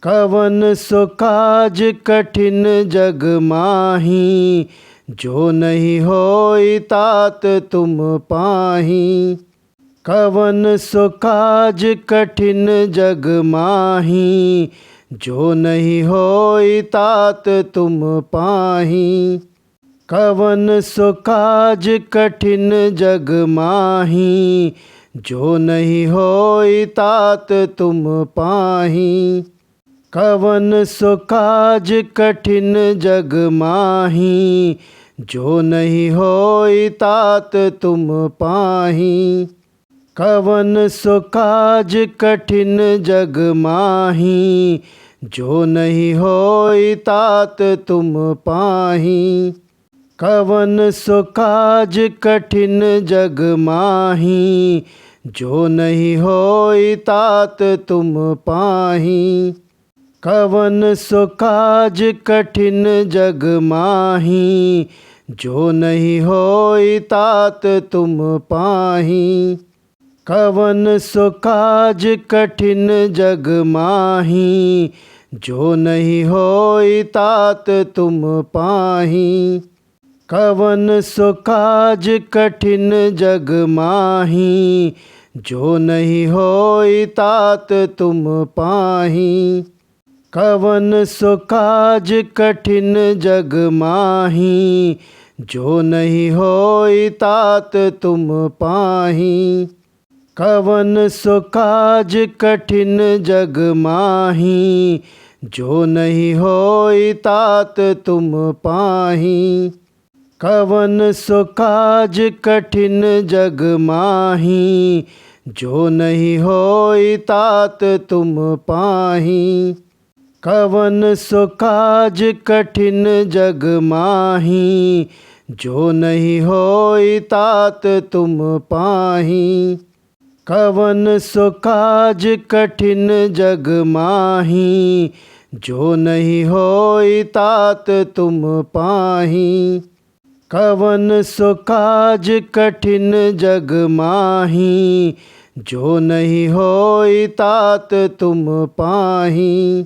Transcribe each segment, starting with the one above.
कवन सो काज कठिन जग माही, जो नहीं होई तात तुम पाही। कवन सो काज कठिन जग माही, जो नहीं होई तात तुम पाही। कवन सो काज कठिन जग माही, जो नहीं होई तात तुम पाही। कवन सो काज कठिन जग माही, जो नहीं होई तात तुम पाही। कवन सो काज कठिन जग माही, जो नहीं होई तात तुम पाही। कवन सो काज कठिन जग माही, जो नहीं होई तात तुम पाही। कवन सो काज कठिन जग माही, जो नहीं होई तात तुम पाही। कवन सो काज कठिन जग माही, जो नहीं होई तात तुम पाही। कवन सो काज कठिन जग माही, जो नहीं होई तात तुम पाही। कवन सो काज कठिन जग माही, जो नहीं होई तात तुम पाही। कवन सो काज कठिन जग माही, जो नहीं होई तात तुम पाही। कवन सो काज कठिन जग माही, जो नहीं होई तात तुम पाही। कवन सो काज कठिन जग माही, जो नहीं होई तात तुम पाही। कवन सो काज कठिन जग माही, जो नहीं होई तात तुम पाही। कवन सो काज कठिन जग माही, जो नहीं होई तात तुम पाही।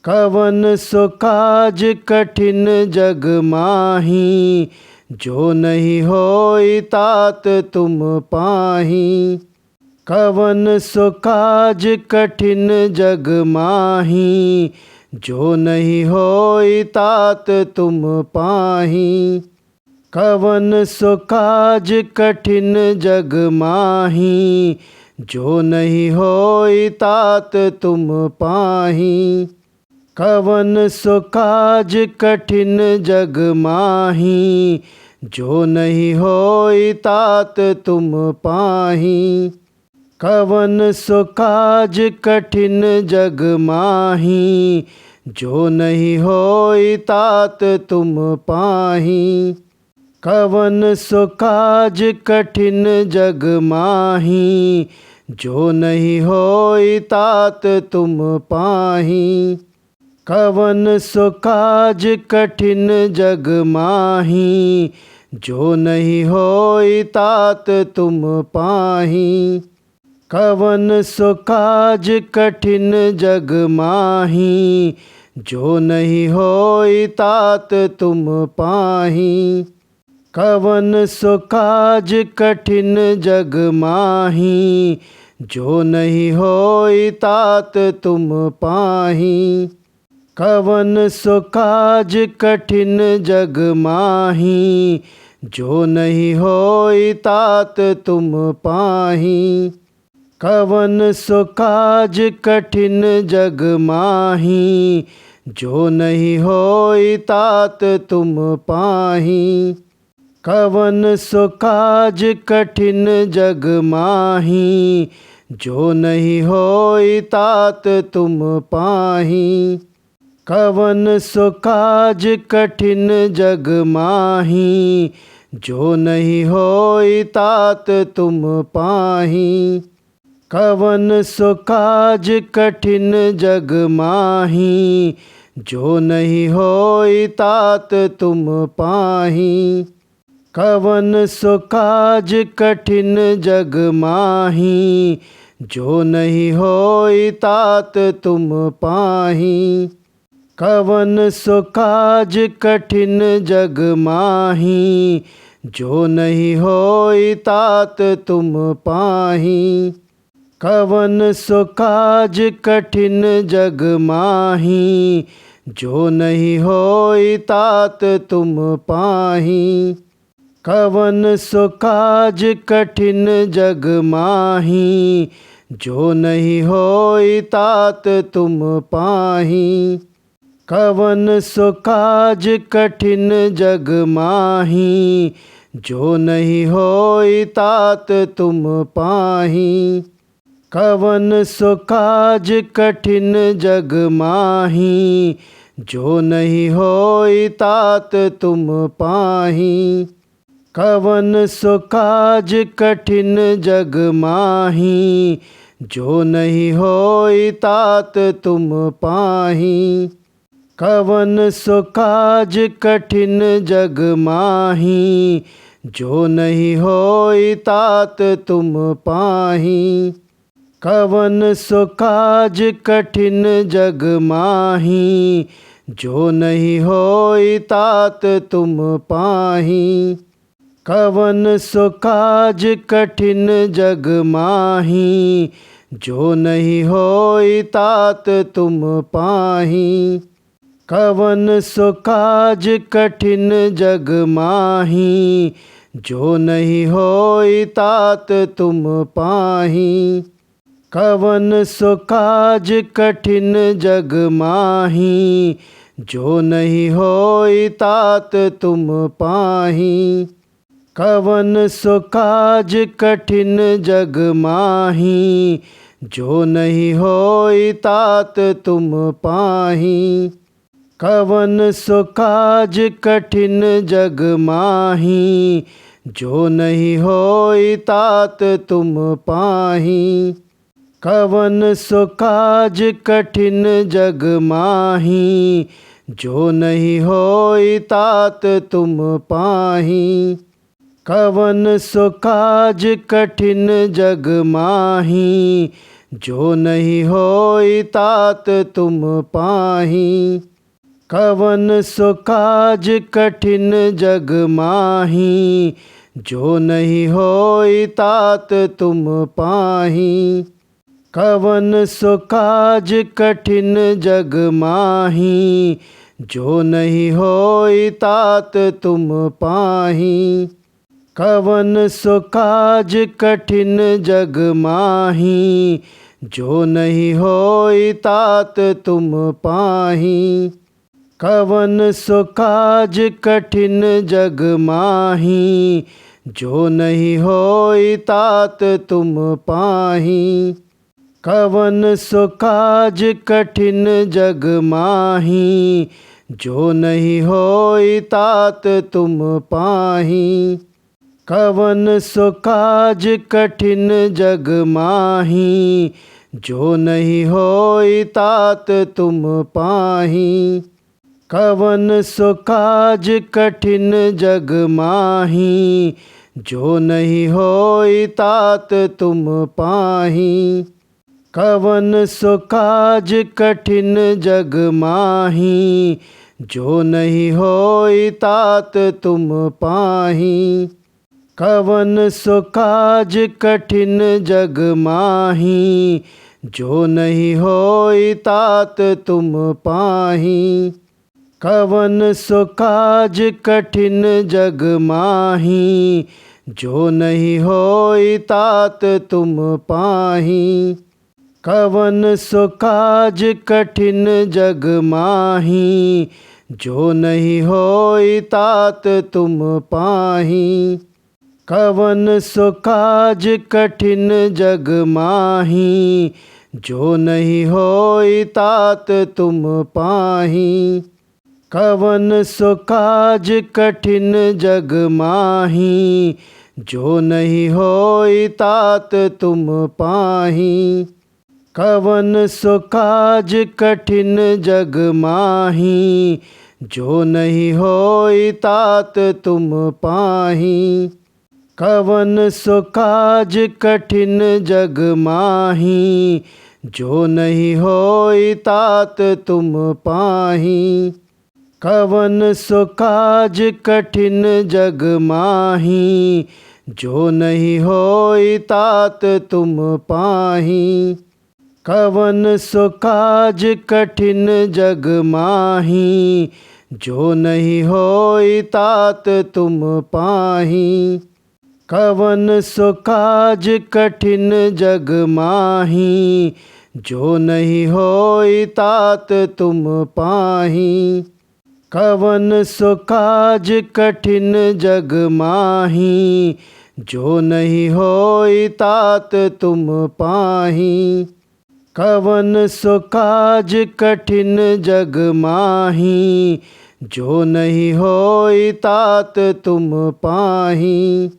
कवन सो काज कठिन जग माही, जो नहीं होई तात तुम पाही। कवन सो काज कठिन जग माही, जो नहीं होई तात तुम पाही। कवन सो काज कठिन जग माही, जो नहीं होई तात तुम पाही। कवन सो काज कठिन जग माही, जो नहीं होई तात तुम पाही। कवन सो काज कठिन जग माही, जो नहीं होई तात तुम पाही। कवन सो काज कठिन जग माही, जो नहीं होई तात तुम पाही। कवन सो काज कठिन जग माही, जो नहीं होई तात तुम पाही। कवन सो काज कठिन जग माही, जो नहीं होई तात तुम पाही। कवन सो काज कठिन जग माही, जो नहीं होई तात तुम पाही। कवन सो काज कठिन जग माही, जो नहीं होई तात तुम पाही। कवन सो काज कठिन जग माही, जो नहीं होई तात तुम पाही। कवन सो काज कठिन जग माही, जो नहीं होई तात तुम पाही। कवन सो काज कठिन जग माही, जो नहीं होई तात तुम पाही। कवन सो काज कठिन जग माही, जो नहीं होई तात तुम पाही। कवन सो काज कठिन जग माही, जो नहीं होई तात तुम पाही। कवन सो काज कठिन जग माही, जो नहीं होई तात तुम पाही। कवन सो काज कठिन जग माही, जो नहीं होई तात तुम पाही। कवन सो काज कठिन जग माही, जो नहीं होई तात तुम पाही। कवन सो काज कठिन जग माही, जो नहीं होई तात तुम पाही। कवन सो काज कठिन जग माही, जो नहीं होई तात तुम पाही। कवन सो काज कठिन जग माही, जो नहीं होई तात तुम पाही। कवन सो काज कठिन जग माही, जो नहीं होई तात तुम पाही। कवन सो काज कठिन जग माही, जो नहीं होई तात तुम पाही। कवन सो काज कठिन जग माही, जो नहीं होई तात तुम पाही। कवन सो काज कठिन जग माही, जो नहीं होई तात तुम पाही। कवन सो काज कठिन जग माही, जो नहीं होई तात तुम पाही। कवन सो काज कठिन जग माही, जो नहीं होई तात तुम पाही। कवन सो काज कठिन जग माही, जो नहीं होई तात तुम पाही। कवन सो काज कठिन जग माही, जो नहीं होई तात तुम पाही। कवन सो काज कठिन जग माही, जो नहीं होई तात तुम पाही। कवन सो काज कठिन जग माही, जो नहीं होई तात तुम पाही। कवन सो काज कठिन जग माही, जो नहीं होई तात तुम पाही। कवन सो काज कठिन जग माही, जो नहीं होई तात तुम पाही। कवन सो काज कठिन जग माही, जो नहीं होई तात तुम पाही। कवन सो काज कठिन जग माही, जो नहीं होई तात तुम पाही। कवन सो काज कठिन जग माही, जो नहीं होई तात तुम पाही। कवन सो काज कठिन जग माही, जो नहीं होई तात तुम पाही। कवन सो काज कठिन जग माही, जो नहीं होई तात तुम पाही। कवन सो काज कठिन जग माही, जो नहीं होई तात तुम पाही। कवन सो काज कठिन जग माही, जो नहीं होई तात तुम पाही। कवन सो काज कठिन जग माही, जो नहीं होई तात तुम पाही। कवन सो काज कठिन जग माही, जो नहीं होई तात तुम पाही। कवन सो काज कठिन जग माही, जो नहीं होई तात तुम पाही। कवन सो काज कठिन जग माही, जो नहीं होई तात तुम पाही। कवन सो काज कठिन जग माही, जो नहीं होई तात तुम पाही। कवन सो काज कठिन जग माही, जो नहीं होई तात तुम पाही। कवन सो काज कठिन जग माही, जो नहीं होई तात तुम पाही। कवन सो काज कठिन जग माही, जो नहीं होई तात तुम पाही। कवन सो काज कठिन जग माही, जो नहीं होई तात तुम पाही। कवन सो काज कठिन जग माही, जो नहीं होई तात तुम पाही।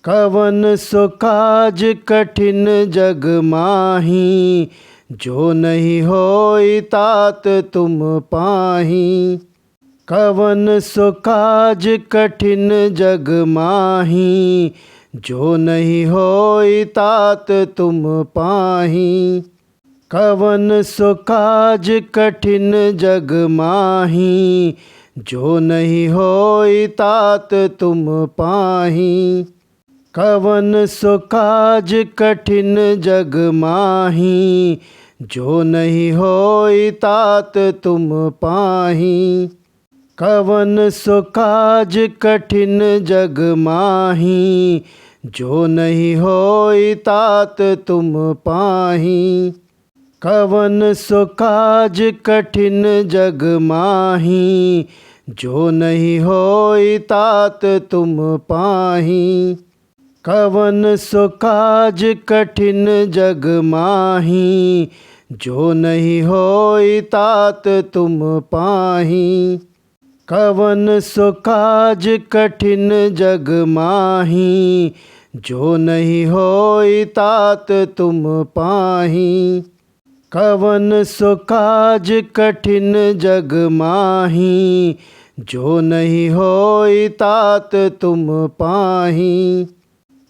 कवन सो काज कठिन जग माही, जो नहीं होई तात तुम पाही। कवन सो काज कठिन जग माही, जो नहीं होई तात तुम पाही। कवन सो काज कठिन जग माही, जो नहीं होई तात तुम पाही। कवन सो काज कठिन जग माही, जो नहीं होई तात तुम पाही। कवन सो काज कठिन जग माही, जो नहीं होई तात तुम पाही। कवन सो काज कठिन जग माही, जो नहीं होई तात तुम पाही। कवन सो काज कठिन जग माही, जो नहीं होई तात तुम पाही। कवन सो काज कठिन जग माही, जो नहीं होई तात तुम पाही। कवन सो काज कठिन जग माही, जो नहीं होई तात तुम पाही।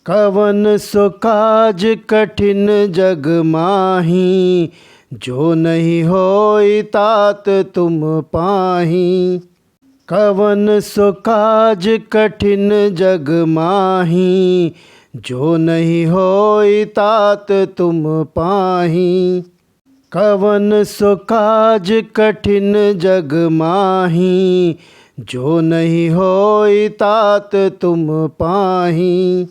कवन सो काज कठिन जग माही, जो नहीं होई तात तुम पाही। कवन सो काज कठिन जग माही, जो नहीं होई तात तुम पाही। कवन सो काज कठिन जग माही, जो नहीं होई तात तुम पाही।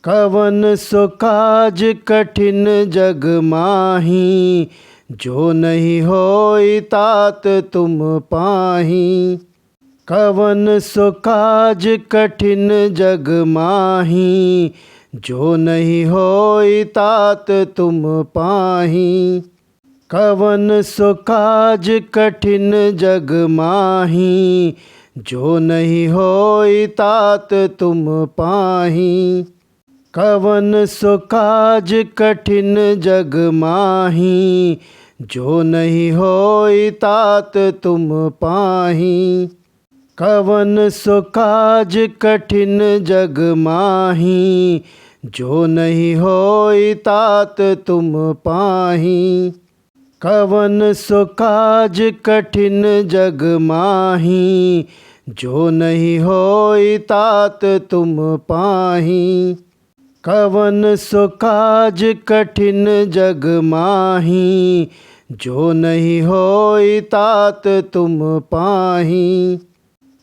कवन सो काज कठिन जग माही, जो नहीं होई तात तुम पाही। कवन सो काज कठिन जग माही, जो नहीं होई तात तुम पाही। कवन सो काज कठिन जग माही, जो नहीं होई तात तुम पाही। कवन सो काज कठिन जग माही, जो नहीं होई तात तुम पाही। कवन सो काज कठिन जग माही, जो नहीं होई तात तुम पाही। कवन सो काज कठिन जग माही, जो नहीं होई तात तुम पाही। कवन सो काज कठिन जग माही, जो नहीं होई तात तुम पाही।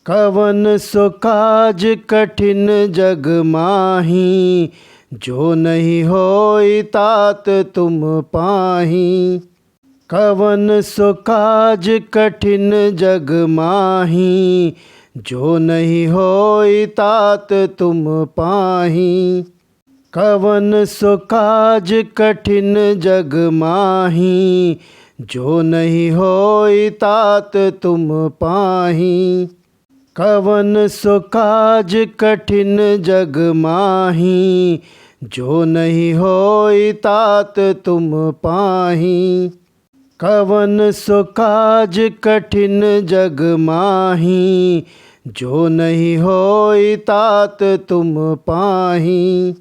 कवन सो काज कठिन जग माही, जो नहीं होई तात तुम पाही। कवन सो काज कठिन जग माही, जो नहीं होई तात तुम पाही। कवन सो काज कठिन जग माही, जो नहीं होई तात तुम पाही। कवन सो काज कठिन जग माही, जो नहीं होई तात तुम पाही। कवन सो काज कठिन जग माही, जो नहीं होई तात तुम पाही।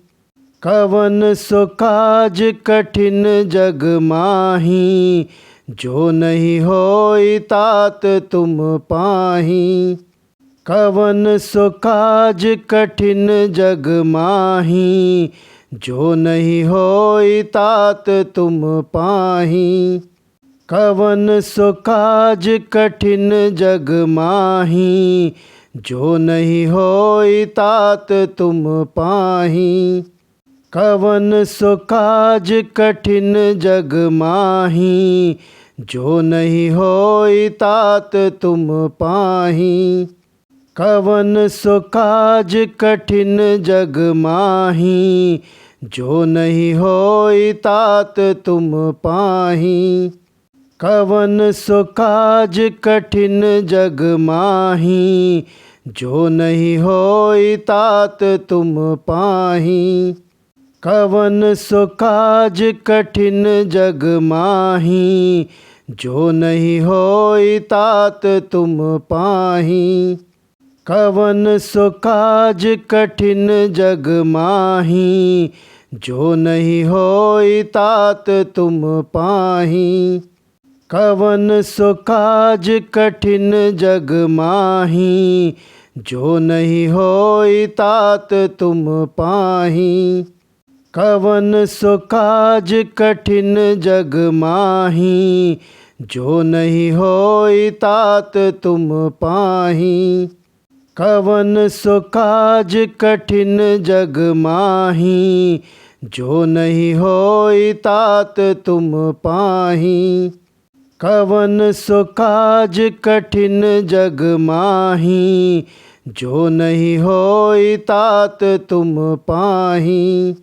कवन सो काज कठिन जग माही, जो नहीं होई तात तुम पाही। कवन सो काज कठिन जग माही, जो नहीं होई तात तुम पाही। कवन सो काज कठिन जग माही, जो नहीं होई तात तुम पाही। कवन सो काज कठिन जग माही, जो नहीं होई तात तुम पाही। कवन सो काज कठिन जग माही, जो नहीं होई तात तुम पाही। कवन सो काज कठिन जग माही, जो नहीं होई तात तुम पाही। कवन सो काज कठिन जग माही, जो नहीं होई तात तुम पाही। कवन सो काज कठिन जग माही, जो नहीं होई तात तुम पाही। कवन सो काज कठिन जग माही, जो नहीं होई तात तुम पाही। कवन सो काज कठिन जग माही, जो नहीं होई तात तुम पाही। कवन सो काज कठिन जग माही, जो नहीं होई तात तुम पाही। कवन सो काज कठिन जग माही, जो नहीं होई तात तुम पाही।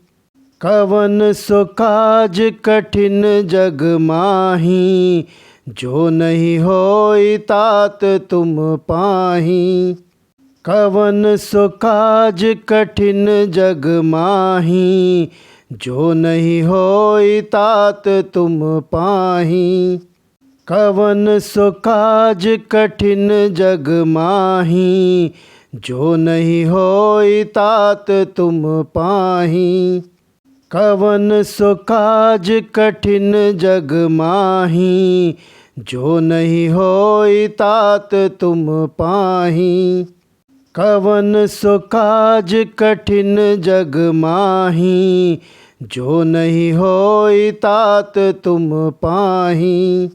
कवन सो काज कठिन जग माही, जो नहीं होई तात तुम पाही। कवन सो काज कठिन जग माही, जो नहीं होई तात तुम पाही। कवन सो काज कठिन जग माही, जो नहीं होई तात तुम पाही। कवन सो काज कठिन जग माही, जो नहीं होई तात तुम पाही। कवन सो काज कठिन जग माही, जो नहीं होई तात तुम पाही।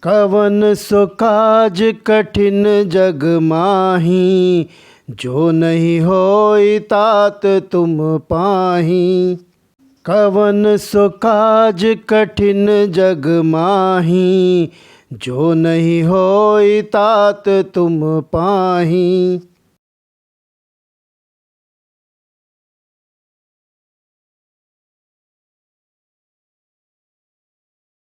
कवन सो काज कठिन जग माही, जो नहीं होई तात तुम पाही। कवन सो काज कठिन जग माही, जो नहीं होई तात तुम पाही।